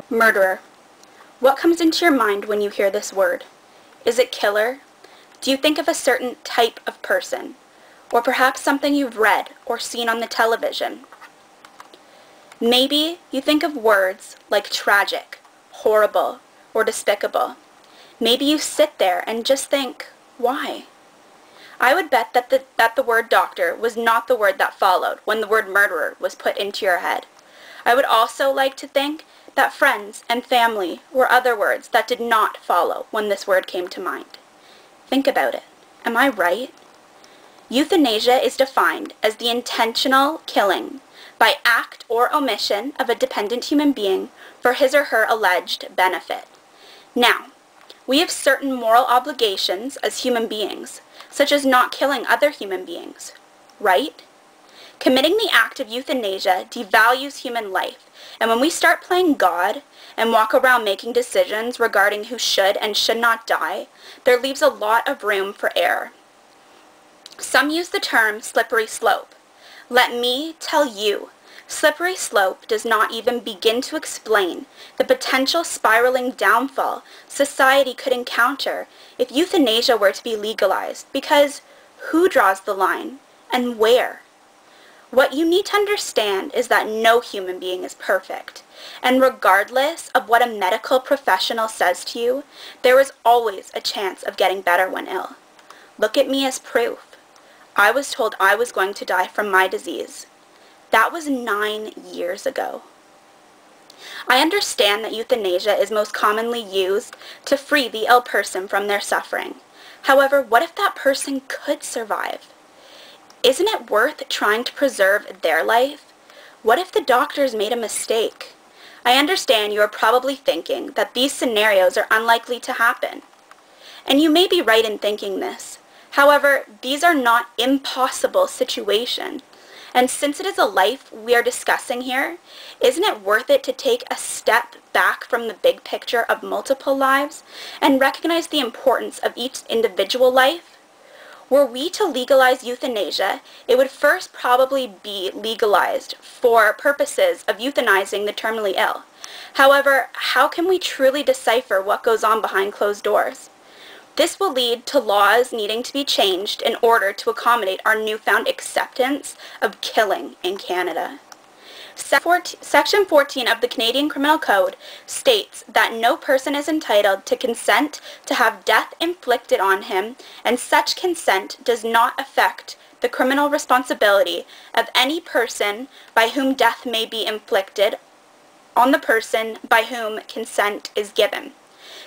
Murderer. What comes into your mind when you hear this word? Is it killer? Do you think of a certain type of person? Or perhaps something you've read or seen on the television? Maybe you think of words like tragic, horrible, or despicable. Maybe you sit there and just think, why? I would bet that the word doctor was not the word that followed when the word murderer was put into your head. I would also like to think that friends and family were other words that did not follow when this word came to mind. Think about it. Am I right? Euthanasia is defined as the intentional killing by act or omission of a dependent human being for his or her alleged benefit. Now, we have certain moral obligations as human beings, such as not killing other human beings, right? Committing the act of euthanasia devalues human life, and when we start playing God and walk around making decisions regarding who should and should not die, there leaves a lot of room for error. Some use the term slippery slope. Let me tell you, slippery slope does not even begin to explain the potential spiraling downfall society could encounter if euthanasia were to be legalized, because who draws the line and where? What you need to understand is that no human being is perfect, and regardless of what a medical professional says to you, there is always a chance of getting better when ill. Look at me as proof. I was told I was going to die from my disease. That was 9 years ago. I understand that euthanasia is most commonly used to free the ill person from their suffering. However, what if that person could survive? Isn't it worth trying to preserve their life? What if the doctors made a mistake? I understand you are probably thinking that these scenarios are unlikely to happen. And you may be right in thinking this. However, these are not impossible situations. And since it is a life we are discussing here, isn't it worth it to take a step back from the big picture of multiple lives and recognize the importance of each individual life? Were we to legalize euthanasia, it would first probably be legalized for purposes of euthanizing the terminally ill. However, how can we truly decipher what goes on behind closed doors? This will lead to laws needing to be changed in order to accommodate our newfound acceptance of killing in Canada. Section 14 of the Canadian Criminal Code states that no person is entitled to consent to have death inflicted on him, and such consent does not affect the criminal responsibility of any person by whom death may be inflicted on the person by whom consent is given.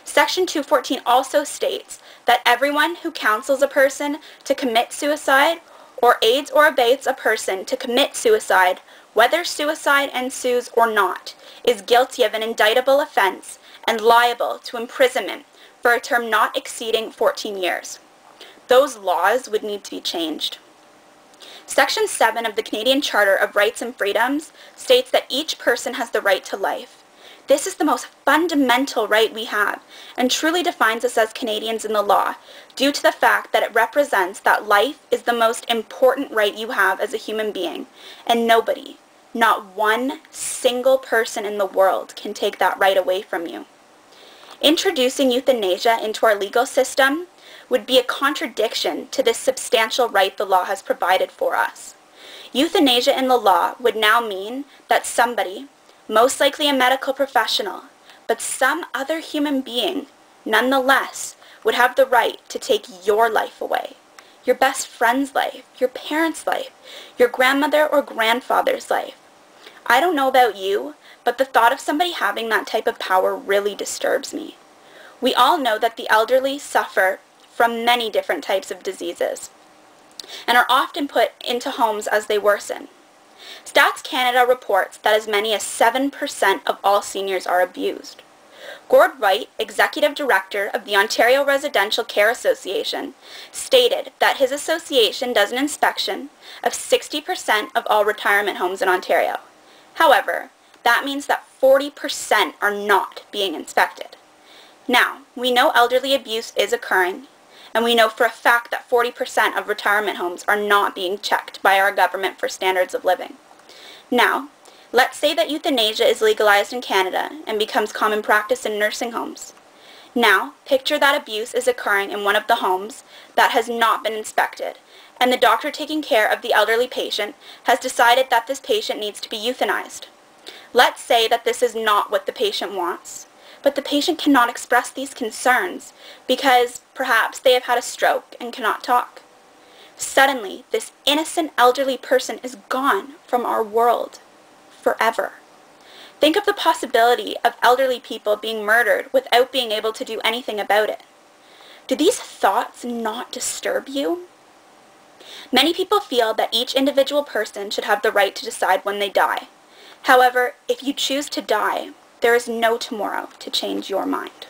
Section 214 also states that everyone who counsels a person to commit suicide or aids or abates a person to commit suicide, whether suicide ensues or not, is guilty of an indictable offense and liable to imprisonment for a term not exceeding 14 years. Those laws would need to be changed. Section 7 of the Canadian Charter of Rights and Freedoms states that each person has the right to life. This is the most fundamental right we have, and truly defines us as Canadians in the law, due to the fact that it represents that life is the most important right you have as a human being, and nobody, not one single person in the world, can take that right away from you. Introducing euthanasia into our legal system would be a contradiction to this substantial right the law has provided for us. Euthanasia in the law would now mean that somebody, most likely a medical professional, but some other human being, nonetheless, would have the right to take your life away, your best friend's life, your parents' life, your grandmother or grandfather's life. I don't know about you, but the thought of somebody having that type of power really disturbs me. We all know that the elderly suffer from many different types of diseases and are often put into homes as they worsen. Stats Canada reports that as many as 7% of all seniors are abused. Gord Wright, Executive Director of the Ontario Residential Care Association, stated that his association does an inspection of 60% of all retirement homes in Ontario. However, that means that 40% are not being inspected. Now, we know elderly abuse is occurring, and we know for a fact that 40% of retirement homes are not being checked by our government for standards of living. Now, Let's say that euthanasia is legalized in Canada and becomes common practice in nursing homes. Now, picture that abuse is occurring in one of the homes that has not been inspected, and the doctor taking care of the elderly patient has decided that this patient needs to be euthanized. Let's say that this is not what the patient wants, but the patient cannot express these concerns because perhaps they have had a stroke and cannot talk. Suddenly, this innocent elderly person is gone from our world forever. Think of the possibility of elderly people being murdered without being able to do anything about it. Do these thoughts not disturb you? Many people feel that each individual person should have the right to decide when they die. However, if you choose to die, there is no tomorrow to change your mind.